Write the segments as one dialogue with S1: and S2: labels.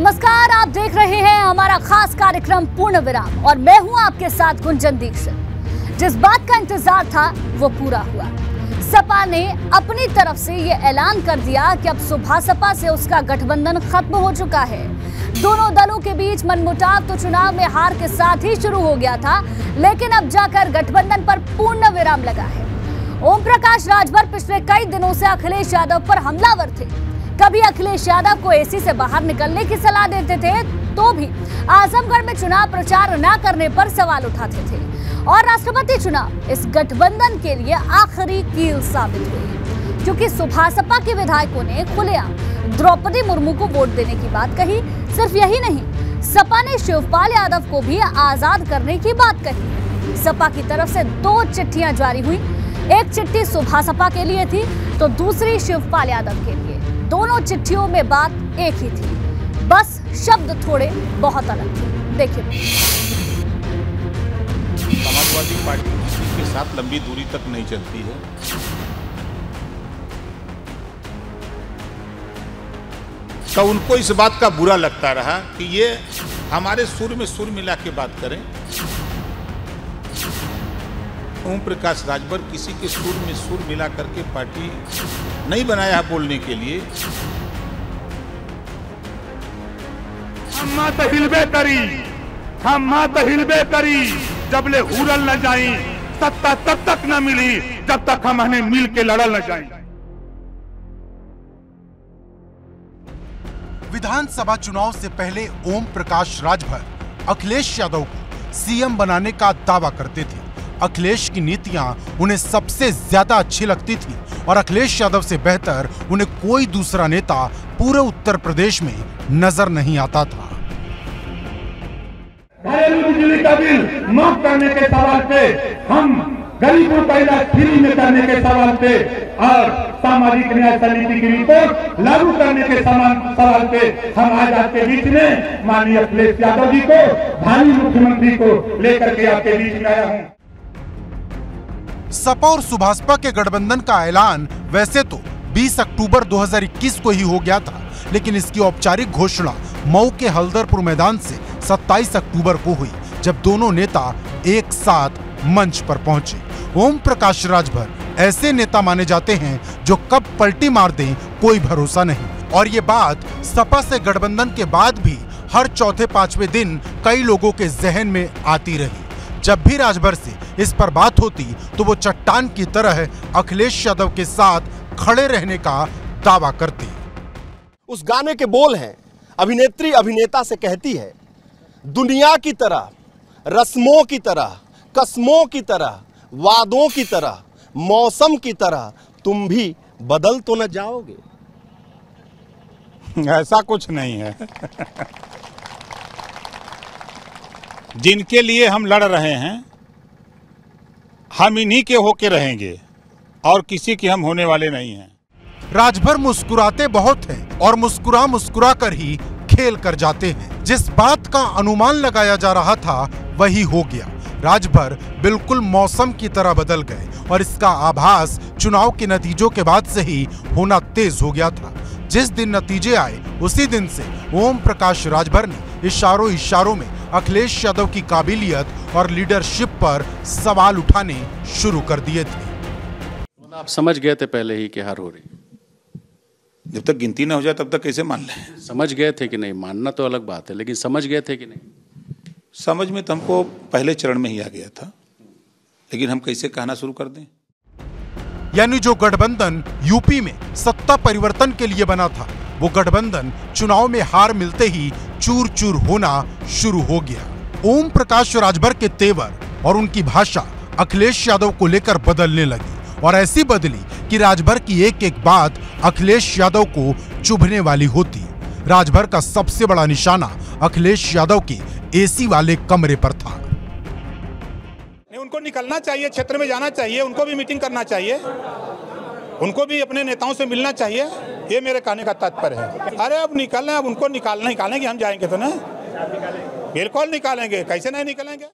S1: नमस्कार, आप देख रहे हैं हमारा खास कार्यक्रम पूर्ण विराम और मैं हूं आपके साथ गुंजन दीक्षित। जिस बात का इंतजार था वो पूरा हुआ। सपा ने अपनी तरफ से ये ऐलान कर दिया कि अब सुभासपा से उसका गठबंधन खत्म हो चुका है। दोनों दलों के बीच मनमुटाव तो चुनाव में हार के साथ ही शुरू हो गया था, लेकिन अब जाकर गठबंधन पर पूर्ण विराम लगा है। ओम प्रकाश राजभर पिछले कई दिनों से अखिलेश यादव पर हमलावर थे। कभी अखिलेश यादव को एसी से बाहर निकलने की सलाह देते थे, तो भी आजमगढ़ में चुनाव प्रचार न करने पर सवाल उठाते थे और राष्ट्रपति चुनाव इस गठबंधन के लिए आखिरी कील साबित हुई, क्योंकि सुभासपा के विधायकों ने खुलेआम द्रौपदी मुर्मू को वोट देने की बात कही। सिर्फ यही नहीं, सपा ने शिवपाल यादव को भी आजाद करने की बात कही। सपा की तरफ से 2 चिट्ठियां जारी हुई। एक चिट्ठी सुभासपा के लिए थी तो दूसरी शिवपाल यादव के लिए। दोनों चिट्ठियों में बात एक ही थी, बस शब्द थोड़े बहुत अलग थे। देखिए,
S2: समाजवादी पार्टी के साथ लंबी दूरी तक नहीं चलती है। तो उनको इस बात का बुरा लगता रहा कि ये हमारे सुर में सुर मिला के बात करें। ओम प्रकाश राजभर किसी के सुर में सुर मिला करके पार्टी नहीं बनाया बोलने के लिए।
S3: हम तो हिलबे करी जबले हुरल न जाई, सत्ता तब तक न मिली जब तक हम मिल के लड़ल न जाई।
S4: विधानसभा चुनाव से पहले ओम प्रकाश राजभर अखिलेश यादव को सीएम बनाने का दावा करते थे। अखिलेश की नीतियां उन्हें सबसे ज्यादा अच्छी लगती थी और अखिलेश यादव से बेहतर उन्हें कोई दूसरा नेता पूरे उत्तर प्रदेश में नजर नहीं आता था।
S3: घरेलू बिजली का बिल माफ करने के सवाल पे, हम गरीबों का इलाज फ्री में करने के सवाल पे और सामाजिक न्याय समिति की रिपोर्ट लागू करने के सवाल पे हम आज आपके बीच में माननीय अखिलेश यादव जी को, भावी मुख्यमंत्री को लेकर के आपके बीच में आया हूँ।
S4: सपा और सुभासपा के गठबंधन का ऐलान वैसे तो 20 अक्टूबर 2021 को ही हो गया था, लेकिन इसकी औपचारिक घोषणा मऊ के हल्दरपुर मैदान से 27 अक्टूबर को हुई, जब दोनों नेता एक साथ मंच पर पहुंचे। ओम प्रकाश राजभर ऐसे नेता माने जाते हैं जो कब पलटी मार दें कोई भरोसा नहीं, और ये बात सपा से गठबंधन के बाद भी हर चौथे पांचवें दिन कई लोगों के जहन में आती रही। जब भी राजभर से इस पर बात होती तो वो चट्टान की तरह अखिलेश यादव के साथ खड़े रहने का दावा करते।
S5: उस गाने के बोल हैं, अभिनेत्री अभिनेता से कहती है, दुनिया की तरह, रस्मों की तरह, कस्मों की तरह, वादों की तरह, मौसम की तरह तुम भी बदल तो न जाओगे।
S2: ऐसा कुछ नहीं है। जिनके लिए हम लड़ रहे हैं, हम इन्हीं के होके रहेंगे और किसी के हम होने वाले नहीं हैं।
S4: राजभर मुस्कुराते बहुत हैं और मुस्कुरा कर ही खेल कर जाते हैं। जिस बात का अनुमान लगाया जा रहा था वही हो गया। राजभर बिल्कुल मौसम की तरह बदल गए और इसका आभास चुनाव के नतीजों के बाद से ही होना तेज हो गया था। जिस दिन नतीजे आए उसी दिन से ओम प्रकाश राजभर ने इशारों में अखिलेश यादव की काबिलियत और लीडरशिप पर सवाल उठाने शुरू कर दिए थे।
S6: आप समझ गए थे पहले ही कि हार हो रही?
S2: जब तक गिनती ना हो जाए तब तक कैसे मान लें?
S6: समझ गए थे कि नहीं? मानना तो अलग बात है, लेकिन समझ गए थे कि नहीं?
S2: समझ में तो हमको पहले चरण में ही आ गया था, लेकिन हम कैसे कहना शुरू कर दें?
S4: यानी जो गठबंधन यूपी में सत्ता परिवर्तन के लिए बना था, वो गठबंधन चुनाव में हार मिलते ही चूर चूर होना शुरू हो गया। ओम प्रकाश राजभर के तेवर और उनकी भाषा अखिलेश यादव को लेकर बदलने लगी, और ऐसी बदली कि राजभर की एक एक बात अखिलेश यादव को चुभने वाली होती। राजभर का सबसे बड़ा निशाना अखिलेश यादव के एसी वाले कमरे पर था।
S2: उनको निकलना चाहिए, क्षेत्र में जाना चाहिए, उनको भी मीटिंग करना चाहिए, उनको भी अपने नेताओं से मिलना चाहिए। ये मेरे कहने का तात्पर्य है। अरे अब निकलना है, अब उनको निकालेंगे, हम जाएंगे तो ना, बिल्कुल निकालेंगे, कैसे नहीं निकलेंगे।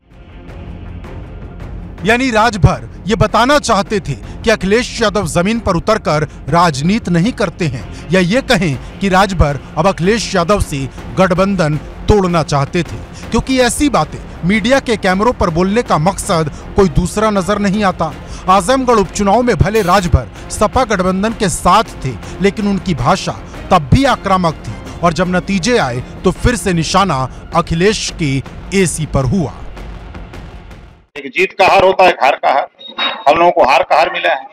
S4: यानी राजभर ये बताना चाहते थे कि अखिलेश यादव जमीन पर उतरकर राजनीति नहीं करते हैं, या ये कहें कि राजभर अब अखिलेश यादव से गठबंधन तोड़ना चाहते थे, क्योंकि ऐसी बातें मीडिया के कैमरों पर बोलने का मकसद कोई दूसरा नजर नहीं आता। आजमगढ़ उपचुनाव में भले राजभर सपा गठबंधन के साथ थे, लेकिन उनकी भाषा तब भी आक्रामक थी और जब नतीजे आए तो फिर से निशाना अखिलेश के एसी पर हुआ।
S7: एक जीत का हार होता है, हार का हार। हम लोगों को हार का हार मिला है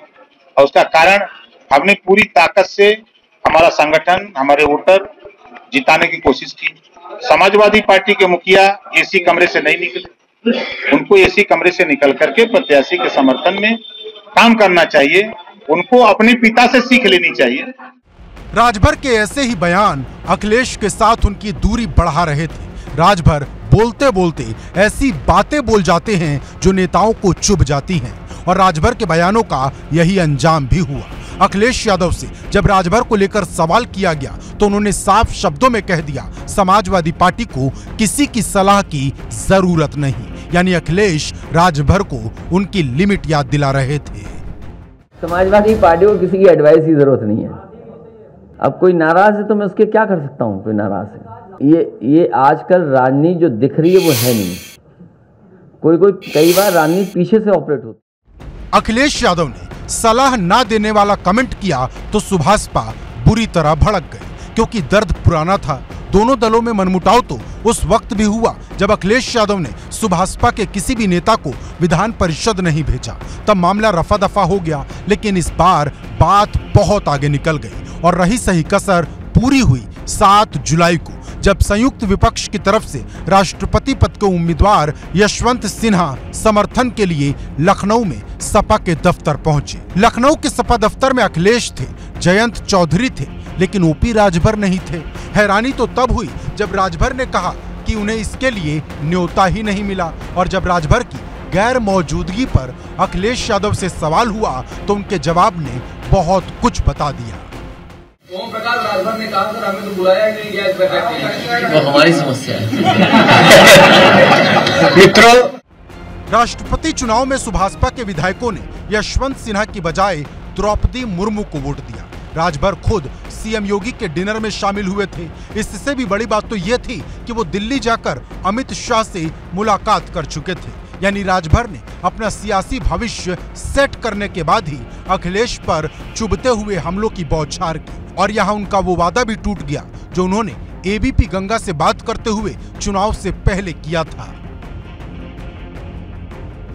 S7: और उसका कारण हमने पूरी ताकत से हमारा संगठन, हमारे वोटर जिताने की कोशिश की। समाजवादी पार्टी के मुखिया एसी कमरे से नहीं निकले, उनको एसी कमरे से निकल करके प्रत्याशी के समर्थन में काम करना चाहिए। उनको अपने पिता से सीख लेनी चाहिए।
S4: राजभर के ऐसे ही बयान अखिलेश के साथ उनकी दूरी बढ़ा रहे थे। राजभर बोलते बोलते ऐसी बातें बोल जाते हैं जो नेताओं को चुभ जाती हैं, और राजभर के बयानों का यही अंजाम भी हुआ। अखिलेश यादव से जब राजभर को लेकर सवाल किया गया तो उन्होंने साफ शब्दों में कह दिया, समाजवादी पार्टी को किसी की सलाह की जरूरत नहीं। यानी अखिलेश राजभर को उनकी लिमिट याद दिला रहे थे।
S8: समाजवादी पार्टी को किसी की एडवाइस की जरूरत नहीं है। अब कोई नाराज है तो मैं उसके क्या कर सकता हूँ? कोई नाराज है, ये आजकल राजनीति जो दिख रही है वो है नहीं। कोई कई बार राजनीति पीछे से ऑपरेट होती।
S4: अखिलेश यादव ने सलाह ना देने वाला कमेंट किया तो सुभाषपा बुरी तरह भड़क गए, क्योंकि दर्द पुराना था। दोनों दलों में मनमुटाव तो उस वक्त भी हुआ जब अखिलेश यादव ने सुभाषपा के किसी भी नेता को विधान परिषद नहीं भेजा। तब मामला रफा दफा हो गया, लेकिन इस बार बात बहुत आगे निकल गई और रही सही कसर पूरी हुई 7 जुलाई को, जब संयुक्त विपक्ष की तरफ से राष्ट्रपति पद के उम्मीदवार यशवंत सिन्हा समर्थन के लिए लखनऊ में सपा के दफ्तर पहुंचे। लखनऊ के सपा दफ्तर में अखिलेश थे, जयंत चौधरी थे, लेकिन ओपी राजभर नहीं थे। हैरानी तो तब हुई जब राजभर ने कहा कि उन्हें इसके लिए न्योता ही नहीं मिला, और जब राजभर की गैर मौजूदगी पर अखिलेश यादव से सवाल हुआ तो उनके जवाब ने बहुत कुछ बता दिया।
S9: ओम प्रकाश राजभर ने कहा सर हमें तो बुलाया ही नहीं गया, वो हमारी समस्या है।
S4: मित्रों, राष्ट्रपति चुनाव में सुभाषपा के विधायकों ने यशवंत सिन्हा की बजाय द्रौपदी मुर्मू को वोट दिया। राजभर खुद सीएम योगी के डिनर में शामिल हुए थे। इससे भी बड़ी बात तो यह थी कि वो दिल्ली जाकर अमित शाह से मुलाकात कर चुके थे। यानी राजभर ने अपना सियासी भविष्य सेट करने के बाद ही अखिलेश पर चुभते हुए हमलों की बौछार की, और यहाँ उनका वो वादा भी टूट गया जो उन्होंने एबीपी गंगा से बात करते हुए चुनाव से पहले किया था।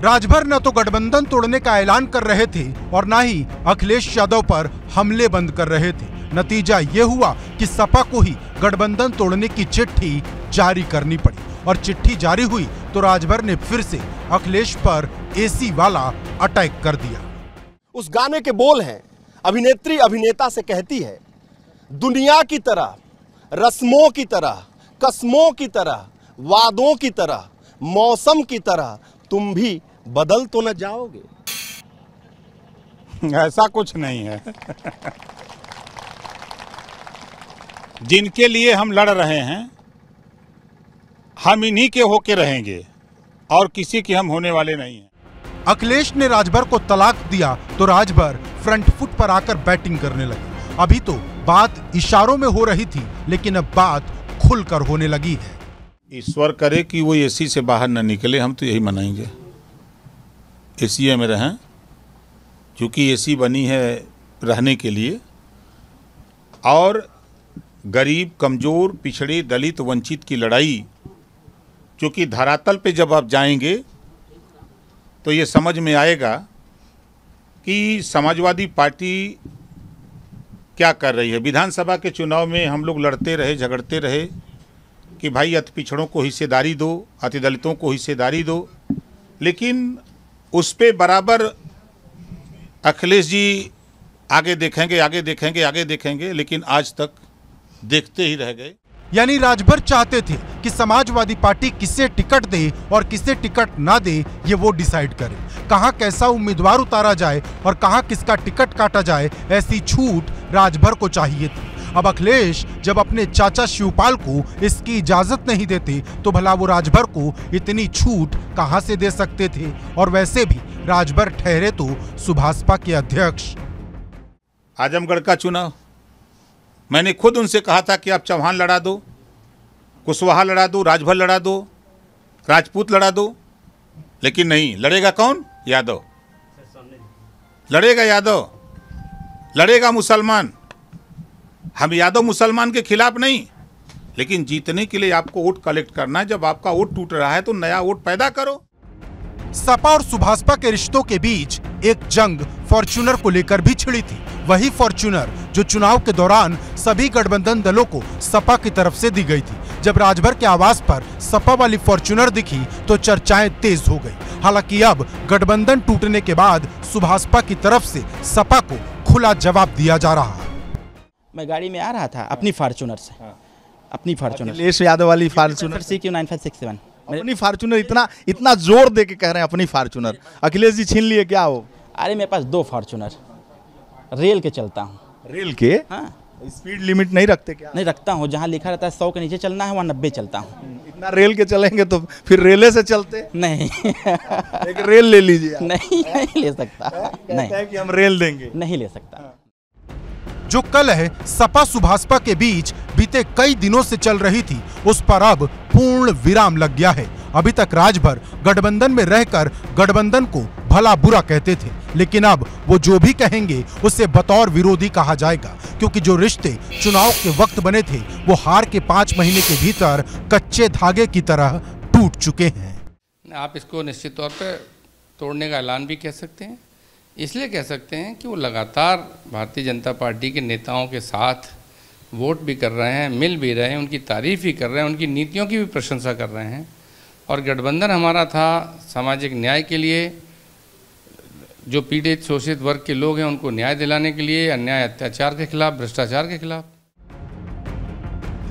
S4: राजभर न तो गठबंधन तोड़ने का ऐलान कर रहे थे और न ही अखिलेश यादव पर हमले बंद कर रहे थे। नतीजा ये हुआ कि सपा को ही गठबंधन तोड़ने की चिट्ठी जारी करनी पड़ी, और चिट्ठी जारी हुई तो राजभर ने फिर से अखिलेश पर एसी वाला अटैक कर दिया।
S5: उस गाने के बोल हैं, अभिनेत्री अभिनेता से कहती है, दुनिया की तरह, रस्मों की तरह, कस्मों की तरह, वादों की तरह, मौसम की तरह तुम भी बदल तो न जाओगे?
S2: ऐसा कुछ नहीं है। जिनके लिए हम लड़ रहे हैं हम इन्हीं के होके रहेंगे और किसी के हम होने वाले नहीं हैं।
S4: अखिलेश ने राजभर को तलाक दिया तो राजभर फ्रंट फुट पर आकर बैटिंग करने लगे। अभी तो बात इशारों में हो रही थी, लेकिन अब बात खुलकर होने लगी है।
S2: ईश्वर करे कि वो एसी से बाहर न निकले, हम तो यही मनाएंगे, एसी में रहें, क्योंकि एसी बनी है रहने के लिए। और गरीब, कमजोर, पिछड़े, दलित, वंचित की लड़ाई, क्योंकि धरातल पे जब आप जाएंगे तो ये समझ में आएगा कि समाजवादी पार्टी क्या कर रही है। विधानसभा के चुनाव में हम लोग लड़ते रहे, झगड़ते रहे कि भाई अति पिछड़ों को हिस्सेदारी दो, अति दलितों को हिस्सेदारी दो, लेकिन उस पे बराबर अखिलेश जी आगे देखेंगे, आगे देखेंगे, आगे देखेंगे, लेकिन आज तक देखते ही रह गए।
S4: यानी राजभर चाहते थे कि समाजवादी पार्टी किसे टिकट दे और किसे टिकट ना दे, ये वो डिसाइड करे। कहां कैसा उम्मीदवार उतारा जाए और कहां किसका टिकट काटा जाए, ऐसी छूट राजभर को चाहिए थी। अब अखिलेश जब अपने चाचा शिवपाल को इसकी इजाजत नहीं देते तो भला वो राजभर को इतनी छूट कहां से दे सकते थे। और वैसे भी राजभर ठहरे तो सुभाषपा के अध्यक्ष।
S2: आजमगढ़ का चुनाव मैंने खुद उनसे कहा था कि आप चौहान लड़ा दो, कुशवाहा लड़ा दो, राजभर लड़ा दो, राजपूत लड़ा दो, लेकिन नहीं, लड़ेगा कौन? यादव लड़ेगा, यादव लड़ेगा, मुसलमान। हम यादव मुसलमान के खिलाफ नहीं, लेकिन जीतने के लिए आपको वोट कलेक्ट करना है। जब आपका वोट टूट रहा है तो नया वोट पैदा करो।
S4: सपा और सुभाषपा के रिश्तों के बीच एक जंग फॉर्च्यूनर को लेकर भी छिड़ी थी। वही फॉर्च्यूनर जो चुनाव के दौरान सभी गठबंधन दलों को सपा की तरफ से दी गई थी। जब राजभर के आवास पर सपा वाली फॉर्च्यूनर दिखी तो चर्चाएं तेज हो गई। हालांकि अब गठबंधन टूटने के बाद सुभाषपा की तरफ से सपा को खुला जवाब दिया जा रहा है।
S10: मैं गाड़ी में आ रहा था अपनी फॉर्च्यूनर से, अपनी फॉर्च्यूनर
S11: अखिलेश यादव वाली फॉर्च्यूनर
S10: CQ9567
S11: अपनी फॉर्च्यूनर इतना जोर दे के कह रहे हैं अपनी फॉर्च्यूनर। अखिलेश जी छीन लिए क्या हो?
S10: अरे मेरे पास 2 फॉर्च्यूनर रेल के चलता हूँ।
S11: रेल के? हाँ। स्पीड लिमिट नहीं रखते क्या?
S10: नहीं रखता हूँ, जहाँ लिखा रहता है 100 के नीचे चलना है वहाँ 90 चलता हूँ।
S11: इतना रेल के चलेंगे तो फिर रेले से चलते?
S10: नहीं
S11: एक रेल ले लीजिए।
S10: नहीं ले सकता, नहीं
S11: कि हम रेल देंगे,
S10: नहीं ले सकता।
S4: जो कल है सपा सुभाषपा के बीच बीते कई दिनों से चल रही थी, उस पर अब पूर्ण विराम लग गया है। अभी तक राजभर गठबंधन में रहकर गठबंधन को भला बुरा कहते थे, लेकिन अब वो जो भी कहेंगे उसे बतौर विरोधी कहा जाएगा, क्योंकि जो रिश्ते चुनाव के वक्त बने थे वो हार के 5 महीने के भीतर कच्चे धागे की तरह टूट चुके हैं।
S12: आप इसको निश्चित तौर पर तोड़ने का ऐलान भी कह सकते हैं। इसलिए कह सकते हैं कि वो लगातार भारतीय जनता पार्टी के नेताओं के साथ वोट भी कर रहे हैं, मिल भी रहे हैं, उनकी तारीफ भी कर रहे हैं, उनकी नीतियों की भी प्रशंसा कर रहे हैं। और गठबंधन हमारा था सामाजिक न्याय के लिए, जो पीड़ित शोषित वर्ग के लोग हैं उनको न्याय दिलाने के लिए, अन्याय अत्याचार के खिलाफ, भ्रष्टाचार के खिलाफ।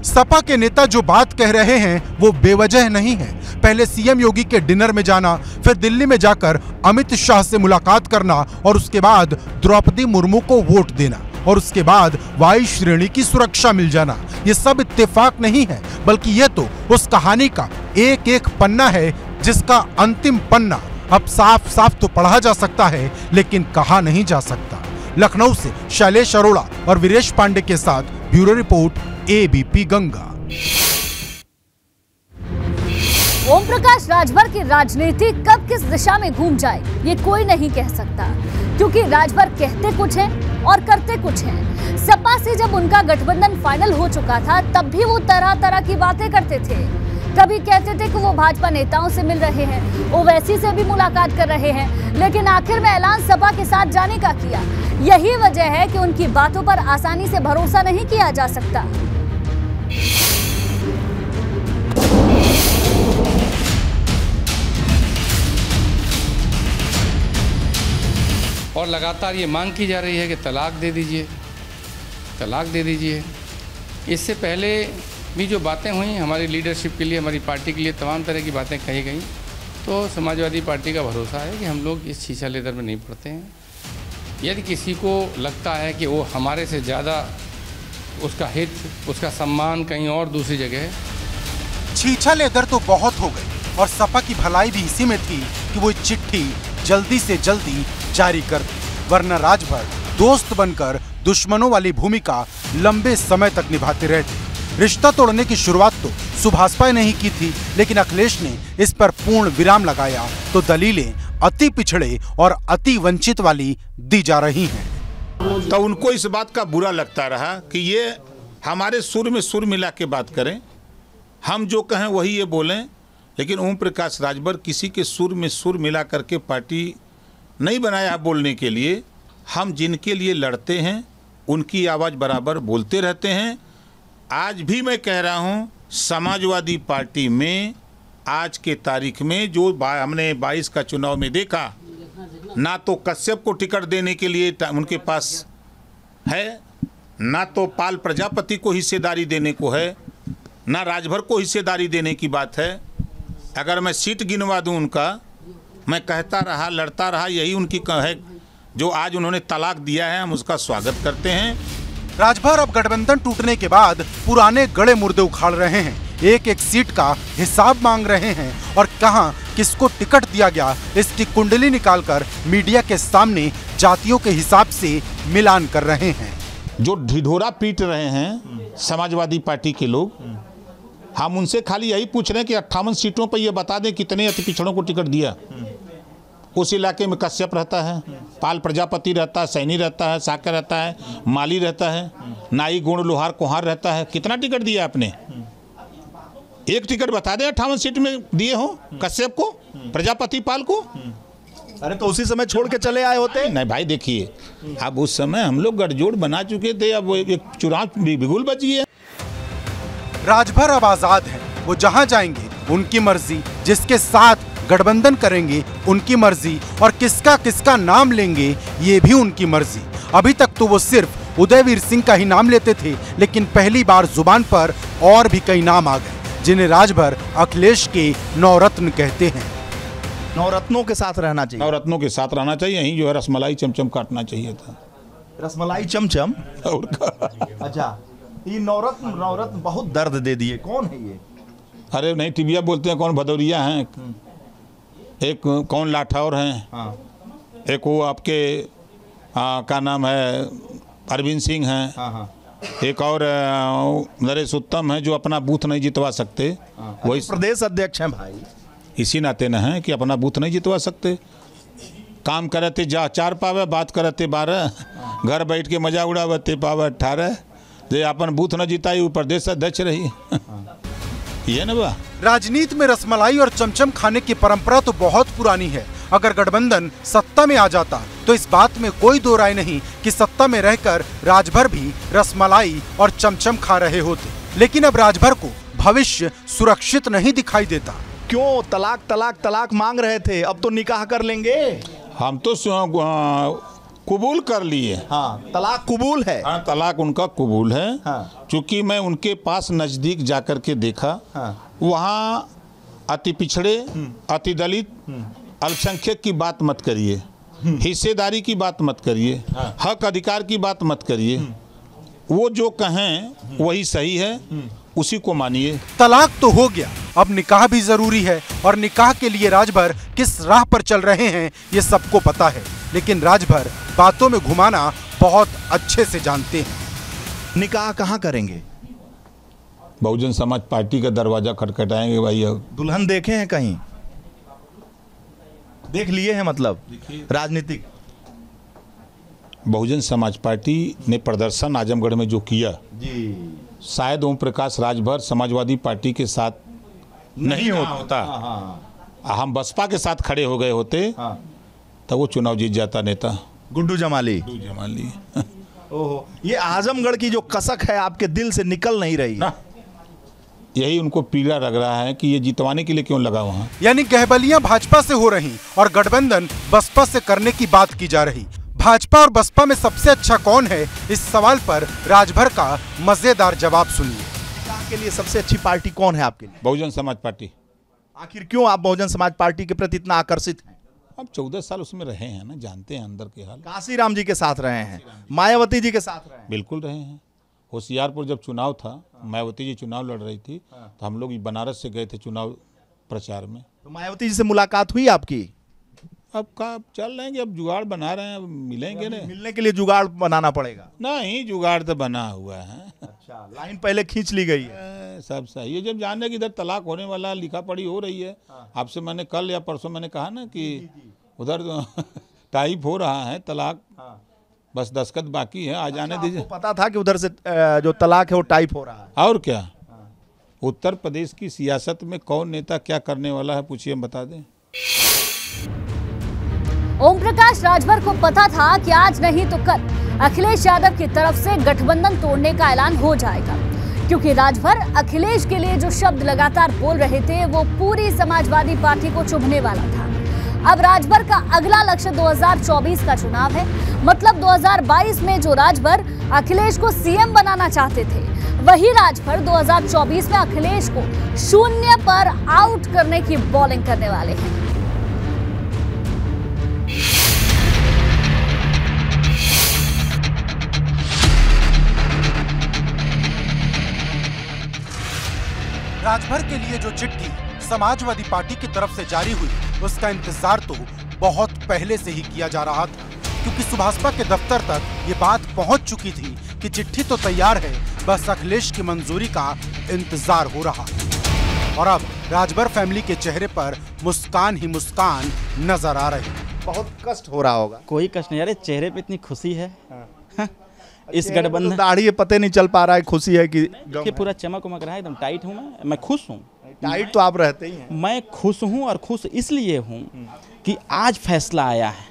S4: सपा के नेता जो बात कह रहे हैं वो बेवजह नहीं है। पहले सीएम योगी के डिनर में जाना, फिर दिल्ली में जाकर अमित शाह से मुलाकात करना और उसके बाद द्रौपदी मुर्मू को वोट देना और उसके बाद वायु श्रेणी की सुरक्षा मिल जाना, ये सब इत्तेफाक नहीं है, बल्कि ये तो उस कहानी का एक एक पन्ना है जिसका अंतिम पन्ना अब साफ साफ तो पढ़ा जा सकता है लेकिन कहा नहीं जा सकता। लखनऊ से शैलेश अरोड़ा और वीरेश पांडे के साथ bureau report, ABP Ganga.
S1: Om Prakash Rajbhar की राजनीति कब किस दिशा में घूम जाए ये कोई नहीं कह सकता, क्योंकि राजभर कहते कुछ हैं और करते कुछ हैं। सपा से जब उनका गठबंधन फाइनल हो चुका था तब भी वो तरह तरह की बातें करते थे। कभी कहते थे कि वो भाजपा नेताओं से मिल रहे हैं, ओवैसी से भी मुलाकात कर रहे हैं, लेकिन आखिर में ऐलान सपा के साथ जाने का किया। यही वजह है कि उनकी बातों पर आसानी से भरोसा नहीं किया जा सकता।
S12: और लगातार ये मांग की जा रही है कि तलाक दे दीजिए, तलाक दे दीजिए। इससे पहले भी जो बातें हुई हमारी लीडरशिप के लिए, हमारी पार्टी के लिए तमाम तरह की बातें कही गई, तो समाजवादी पार्टी का भरोसा है कि हम लोग इस शीशा लेदर में नहीं पड़ते हैं। यदि किसी को लगता है कि वो हमारे से ज़्यादा उसका हित, उसका सम्मान कहीं और दूसरी जगह है।
S4: छीछा लेदर तो बहुत हो गई और सपा की भलाई भी इसी में थी कि वो चिट्ठी जल्दी से जल्दी जारी कर दी, वरना राजभर दोस्त बनकर दुश्मनों वाली भूमिका लंबे समय तक निभाते रहते। रिश्ता तोड़ने की शुरुआत तो सुभाषपा ने ही की थी, लेकिन अखिलेश ने इस पर पूर्ण विराम लगाया तो दलीलें अति पिछड़े और अति वंचित वाली दी जा रही हैं।
S2: तो उनको इस बात का बुरा लगता रहा कि ये हमारे सुर में सुर मिला के बात करें, हम जो कहें वही ये बोलें, लेकिन ओम प्रकाश राजभर किसी के सुर में सुर मिला करके पार्टी नहीं बनाया बोलने के लिए। हम जिनके लिए लड़ते हैं उनकी आवाज़ बराबर बोलते रहते हैं। आज भी मैं कह रहा हूं, समाजवादी पार्टी में आज के तारीख में जो हमने 22 का चुनाव में देखा, ना तो कश्यप को टिकट देने के लिए उनके पास है, ना तो पाल प्रजापति को हिस्सेदारी देने को है, ना राजभर को हिस्सेदारी देने की बात है। अगर मैं सीट गिनवा दूं उनका, मैं कहता रहा, लड़ता रहा, यही उनकी है। जो आज उन्होंने तलाक दिया है हम उसका स्वागत करते हैं।
S4: राजभर अब गठबंधन टूटने के बाद पुराने गड़े मुर्दे उखाड़ रहे हैं, एक एक सीट का हिसाब मांग रहे हैं और कहां किसको टिकट दिया गया इसकी कुंडली निकालकर मीडिया के सामने जातियों के हिसाब से मिलान कर रहे हैं।
S2: जो ढिढोरा पीट रहे हैं समाजवादी पार्टी के लोग, हम उनसे खाली यही पूछ रहे हैं कि 58 सीटों पर ये बता दें कितने अति पिछड़ों को टिकट दिया। उस इलाके में कश्यप रहता है, पाल प्रजापति रहता है, सैनी रहता है, साकर रहता है, माली रहता है, नाई, गुण, लोहार, कुहार रहता है। कितना टिकट दिया आपने? एक टिकट बता दें 58 सीट में दिए हो कश्यप को, प्रजापति, पाल को।
S11: अरे तो उसी समय छोड़ के चले आए होते।
S2: नहीं भाई देखिए, अब उस समय हम लोग गठजोड़ बना चुके थे, अब एक चुनाव बिगुल बच गई है।
S4: राजभर अब आजाद है, वो जहां जाएंगे उनकी मर्जी, जिसके साथ गठबंधन करेंगे उनकी मर्जी, और किसका किसका नाम लेंगे ये भी उनकी मर्जी। अभी तक तो वो सिर्फ उदयवीर सिंह का ही नाम लेते थे, लेकिन पहली बार जुबान पर और भी कई नाम आ गए, जिन्हें राजभर अखिलेश के नवरत्न कहते हैं।
S11: नवरत्नों के साथ रहना चाहिए।
S2: नवरत्नों के साथ रहना चाहिए। यही जो है रसमलाई चमचम काटना चाहिए था।
S11: रसमलाई चमचम
S2: और
S11: अच्छा, ये नवरत्न बहुत दर्द दे दिए। कौन है ये?
S2: अरे नहीं, टिबिया बोलते हैं, कौन भदौरिया हैं, एक कौन लाठौर हैं,
S11: हाँ।
S2: एक वो आपके का नाम है अरविंद सिंह हैं,
S11: हाँ हाँ।
S2: एक और नरेश उत्तम है जो अपना बूथ नहीं जितवा सकते।
S11: हाँ।
S2: वही
S11: प्रदेश अध्यक्ष हैं भाई।
S2: इसी नाते न है कि अपना बूथ नहीं जितवा सकते। काम करते जा 4 पावे, बात करते 12, घर बैठ के मजा उड़ावते पावे 18। जे अपन बूथ न जिताई वो प्रदेश अध्यक्ष रही। ये ना बा।
S4: राजनीति में रसमलाई और चमचम खाने की परंपरा तो बहुत पुरानी है। अगर गठबंधन सत्ता में आ जाता तो इस बात में कोई दो राय नहीं कि सत्ता में रहकर राजभर भी रसमलाई और चमचम खा रहे होते। लेकिन अब राजभर को भविष्य सुरक्षित नहीं दिखाई देता।
S11: क्यों? तलाक तलाक तलाक मांग रहे थे, अब तो निकाह कर लेंगे।
S2: हम तो कबूल कर लिए।
S11: हाँ, तलाक कबूल है।
S2: हाँ, तलाक उनका कबूल है।
S11: हाँ।
S2: चूंकि मैं उनके पास नजदीक जाकर के देखा।
S11: हाँ।
S2: वहाँ अति पिछड़े, अति दलित, अल्पसंख्यक की बात मत करिए, हिस्सेदारी की बात मत करिए, हक अधिकार की बात मत करिए। वो जो कहें वही सही है, उसी को मानिए।
S4: तलाक तो हो गया, अब निकाह भी जरूरी है, और निकाह के लिए राजभर किस राह पर चल रहे हैं ये सबको पता है। लेकिन राजभर बातों में घुमाना बहुत अच्छे से जानते हैं।
S11: निकाह कहाँ करेंगे?
S2: बहुजन समाज पार्टी का दरवाजा खटखटाएंगे भाई।
S11: दुल्हन देखे हैं कहीं? देख लिए हैं मतलब राजनीतिक?
S2: बहुजन समाज पार्टी ने प्रदर्शन आजमगढ़ में जो किया
S11: जी,
S2: शायद ओम प्रकाश राजभर समाजवादी पार्टी के साथ नहीं होता। हम बसपा के साथ खड़े हो गए होते तो वो चुनाव जीत जाता नेता।
S11: गुड्डू जमाली। ओहो, ये आजमगढ़ की जो कसक है आपके दिल से निकल नहीं रही।
S2: यही उनको पीड़ा लग रहा है कि ये जितवाने के लिए क्यों लगा वहाँ।
S4: यानी गहबलियां भाजपा से हो रही और गठबंधन बसपा से करने की बात की जा रही। भाजपा और बसपा में सबसे अच्छा कौन है, इस सवाल पर राजभर का मजेदार जवाब सुनिए।
S11: के लिए सबसे अच्छी पार्टी कौन है आपके लिए?
S2: बहुजन समाज पार्टी।
S11: आखिर क्यों आप बहुजन समाज पार्टी के प्रति इतना आकर्षित हैं?
S2: अब 14 साल उसमें रहे हैं ना, जानते हैं अंदर के हाल।
S11: काशीराम जी के साथ रहे हैं, मायावती जी के साथ रहे हैं।
S2: बिल्कुल रहे हैं। होशियारपुर जब चुनाव था, मायावती जी चुनाव लड़ रही थी, तो हम लोग बनारस से गए थे चुनाव प्रचार में।
S11: तो मायावती जी से मुलाकात हुई आपकी?
S2: अब का चल रहेंगे, अब जुगाड़ बना रहे हैं, अब मिलेंगे ना।
S11: मिलने के लिए जुगाड़ बनाना पड़ेगा।
S2: नहीं, जुगाड़ तो बना हुआ है।
S11: अच्छा, लाइन पहले खींच ली गई है।
S2: सब सही है। जब जान रहे कि इधर तलाक होने वाला, लिखा पढ़ी हो रही है। आपसे मैंने कल या परसों मैंने कहा ना कि उधर टाइप हो रहा है तलाक, बस दस्तखत बाकी है, आ जाने दीजिए।
S11: पता था कि उधर से जो तलाक है वो टाइप हो रहा है।
S2: और क्या, उत्तर प्रदेश की सियासत में कौन नेता क्या करने वाला है, पूछिए, हम बता दें।
S1: ओम प्रकाश राजभर को पता था कि आज नहीं तो कल अखिलेश यादव की तरफ से गठबंधन तोड़ने का ऐलान हो जाएगा, क्योंकि राजभर अखिलेश के लिए जो शब्द लगातार बोल रहे थे वो पूरी समाजवादी पार्टी को चुभने वाला था। अब राजभर का अगला लक्ष्य 2024 का चुनाव है। मतलब 2022 में जो राजभर अखिलेश को सीएम बनाना चाहते थे, वही राजभर 2024 में अखिलेश को 0 पर आउट करने की बॉलिंग करने वाले हैं।
S4: राजभर के लिए जो चिट्ठी समाजवादी पार्टी की तरफ से जारी हुई, उसका इंतजार तो बहुत पहले से ही किया जा रहा था, क्योंकि सुभाषपा के दफ्तर तक ये बात पहुंच चुकी थी कि चिट्ठी तो तैयार है, बस अखिलेश की मंजूरी का इंतजार हो रहा। और अब राजभर फैमिली के चेहरे पर मुस्कान ही मुस्कान नजर आ रही।
S11: बहुत कष्ट हो रहा होगा।
S10: कोई कष्ट नहीं, अरे चेहरे पे इतनी खुशी है। इस गठबंधन
S11: दाढ़ी पते नहीं चल पा रहा है, खुशी है कि
S10: पूरा चमक उमक रहा है, एकदम टाइट हूँ मैं खुश हूँ।
S11: टाइट तो आप रहते ही हैं।
S10: मैं खुश हूँ और खुश इसलिए हूँ कि आज फैसला आया है।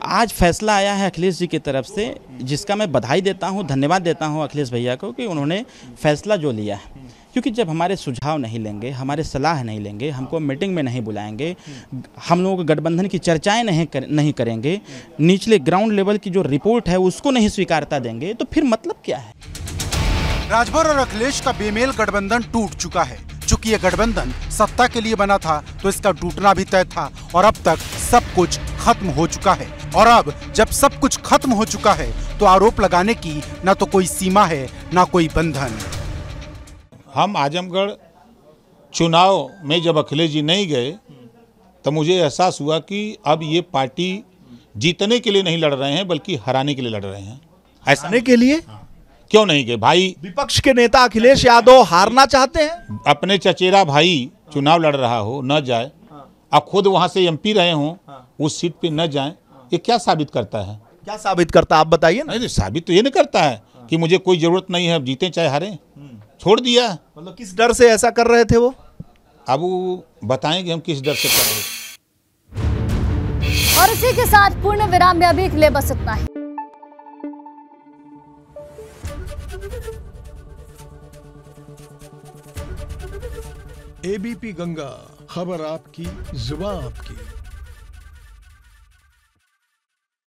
S10: आज फैसला आया है अखिलेश जी की तरफ से, जिसका मैं बधाई देता हूँ, धन्यवाद देता हूँ अखिलेश भैया को कि उन्होंने फैसला जो लिया है। क्योंकि जब हमारे सुझाव नहीं लेंगे, हमारे सलाह नहीं लेंगे, हमको मीटिंग में नहीं बुलाएंगे, हम लोगों को गठबंधन की चर्चाएं नहीं करेंगे, निचले ग्राउंड लेवल की जो रिपोर्ट है उसको नहीं स्वीकारता देंगे, तो फिर मतलब क्या है।
S4: राजभर और अखिलेश का बेमेल गठबंधन टूट चुका है। चूंकि ये गठबंधन सत्ता के लिए बना था तो इसका टूटना भी तय था, और अब तक सब कुछ खत्म हो चुका है। और अब जब सब कुछ खत्म हो चुका है तो आरोप लगाने की ना तो कोई सीमा है, ना कोई बंधन।
S2: हम आजमगढ़ चुनाव में जब अखिलेश जी नहीं गए तो मुझे एहसास हुआ कि अब ये पार्टी जीतने के लिए नहीं लड़ रहे हैं, बल्कि हराने के लिए लड़ रहे हैं।
S11: हराने के लिए
S2: क्यों नहीं गए भाई?
S11: विपक्ष के नेता अखिलेश यादव हारना चाहते हैं।
S2: अपने चचेरा भाई चुनाव लड़ रहा हो, न जाए, अब खुद वहां से एमपी रहे हों, उस सीट पे न जाए, ये क्या साबित करता है?
S11: क्या साबित करता है आप बताइए ना।
S2: नहीं, साबित तो ये नहीं करता है कि मुझे कोई जरूरत नहीं है, अब जीते चाहे हारे, छोड़ दिया।
S11: मतलब किस डर से ऐसा कर रहे थे वो?
S2: अब वो बताएंगे हम किस डर से कर रहे थे।
S1: और इसी के साथ पूर्ण विराम में अभी के लिए बस इतना ही।
S13: एबीपी गंगा, खबर आपकी, जुबान आपकी।